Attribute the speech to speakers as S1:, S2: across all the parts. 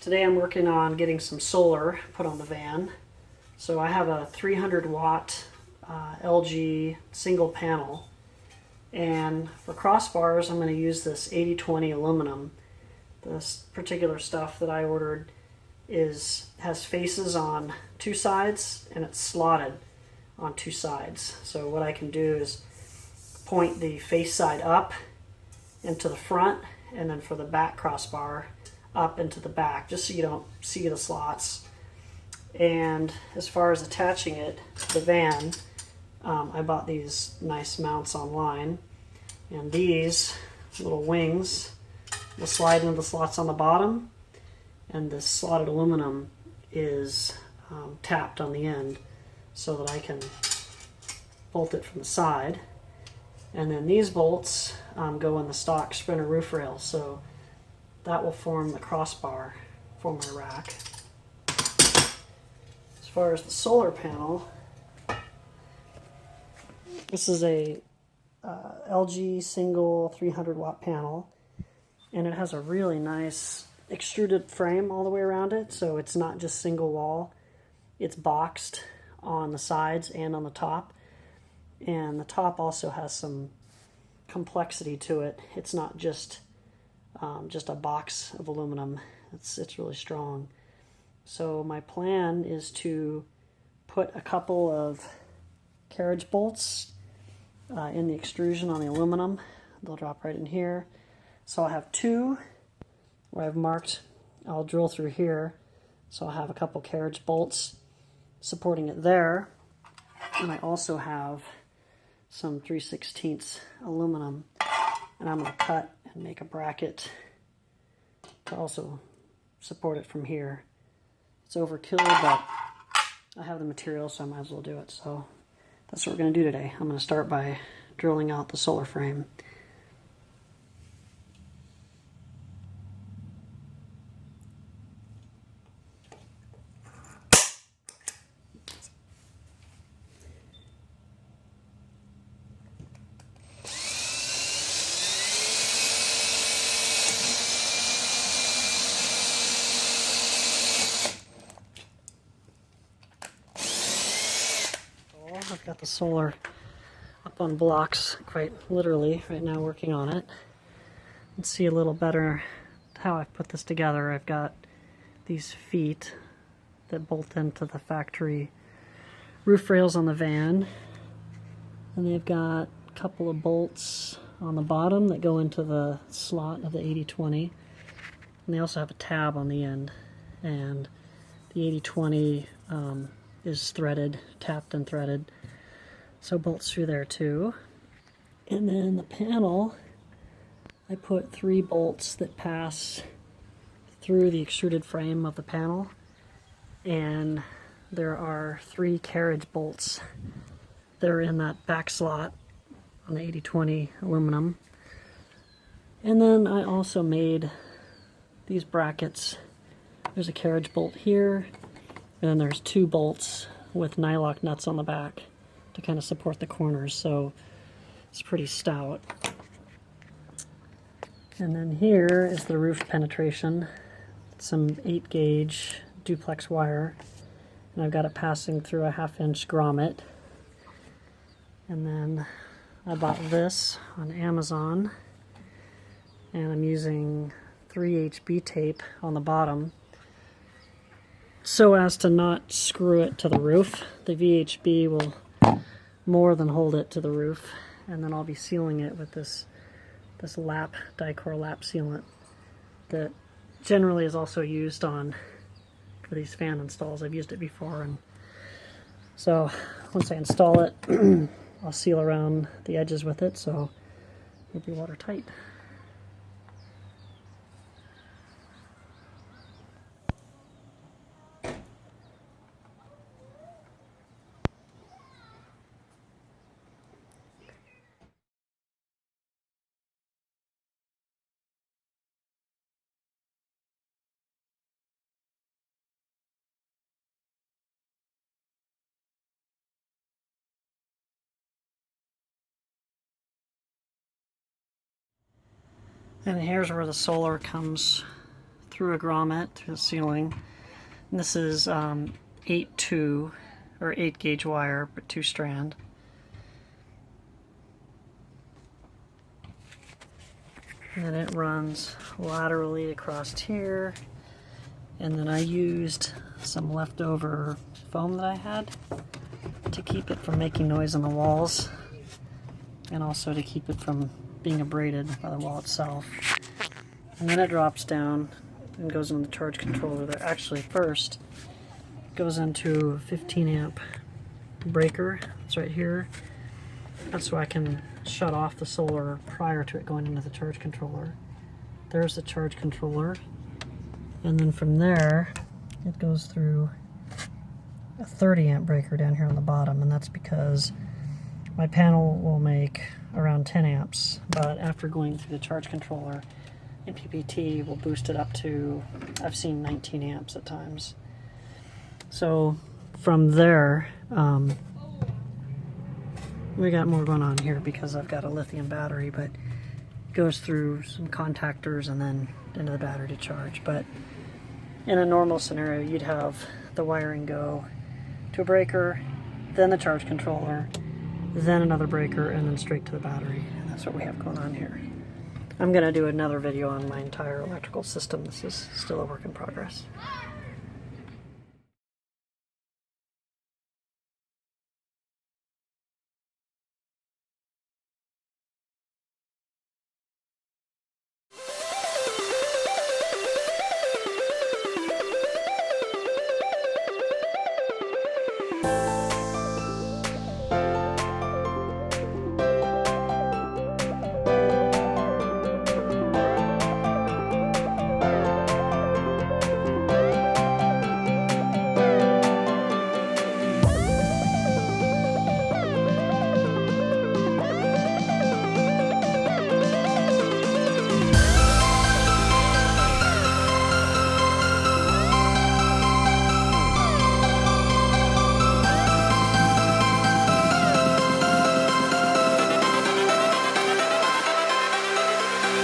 S1: Today I'm working on getting some solar put on the van. So I have a 300 watt LG single panel, and for crossbars I'm going to use this 80/20 aluminum. This particular stuff that I ordered has faces on two sides and it's slotted on two sides. So what I can do is point the face side up into the front, and then for the back crossbar up into the back, just so you don't see the slots. And as far as attaching it to the van, I bought these nice mounts online, and these little wings will slide into the slots on the bottom, and this slotted aluminum is tapped on the end so that I can bolt it from the side. And then these bolts go in the stock Sprinter roof rail, so that will form the crossbar for my rack. As far as the solar panel, this is a LG single 300 watt panel, and it has a really nice extruded frame all the way around it, so it's not just single wall, it's boxed on the sides and on the top. And the top also has some complexity to it. It's not just a box of aluminum. It's really strong. So my plan is to put a couple of carriage bolts in the extrusion on the aluminum. They'll drop right in here. So I'll have two where I've marked. I'll drill through here. So I'll have a couple carriage bolts supporting it there. And I also have some 3/16 aluminum, and I'm going to cut and make a bracket to also support it from here. It's overkill, but I have the material, so I might as well do it. So that's what we're going to do today. I'm going to start by drilling out the solar frame. I've got the solar up on blocks, quite literally, right now working on it. Let's see a little better how I've put this together. I've got these feet that bolt into the factory roof rails on the van, and they've got a couple of bolts on the bottom that go into the slot of the 80/20, and they also have a tab on the end, and the 80/20 is threaded, tapped and threaded, so bolts through there too. And then the panel, I put 3 bolts that pass through the extruded frame of the panel, and there are 3 carriage bolts that are in that back slot on the 80/20 aluminum. And then I also made these brackets. There's a carriage bolt here, and then there's 2 bolts with nylock nuts on the back to kind of support the corners, so it's pretty stout. And then here is the roof penetration. It's some 8 gauge duplex wire, and I've got it passing through a 1/2 inch grommet. And then I bought this on Amazon, and I'm using 3HB tape on the bottom so as to not screw it to the roof. The VHB will more than hold it to the roof, and then I'll be sealing it with this Dicor lap sealant that generally is also used for these fan installs. I've used it before, and so once I install it, I'll seal around the edges with it so it'll be watertight. And here's where the solar comes through a grommet through the ceiling. And this is 8-2 or 8 gauge wire, but 2-strand. And then it runs laterally across here. And then I used some leftover foam that I had to keep it from making noise on the walls, and also to keep it from being abraded by the wall itself. And then it drops down and goes into the charge controller there. Actually, first goes into a 15 amp breaker. It's right here. That's so I can shut off the solar prior to it going into the charge controller. There's the charge controller. And then from there, it goes through a 30 amp breaker down here on the bottom, and that's because my panel will make around 10 amps, but after going through the charge controller in PPT, we'll boost it up to, I've seen 19 amps at times. So from there, we got more going on here because I've got a lithium battery, but it goes through some contactors and then into the battery to charge. But in a normal scenario, you'd have the wiring go to a breaker, then the charge controller, then another breaker, and then straight to the battery. And that's what we have going on here. I'm going to do another video on my entire electrical system. This is still a work in progress.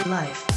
S2: Life.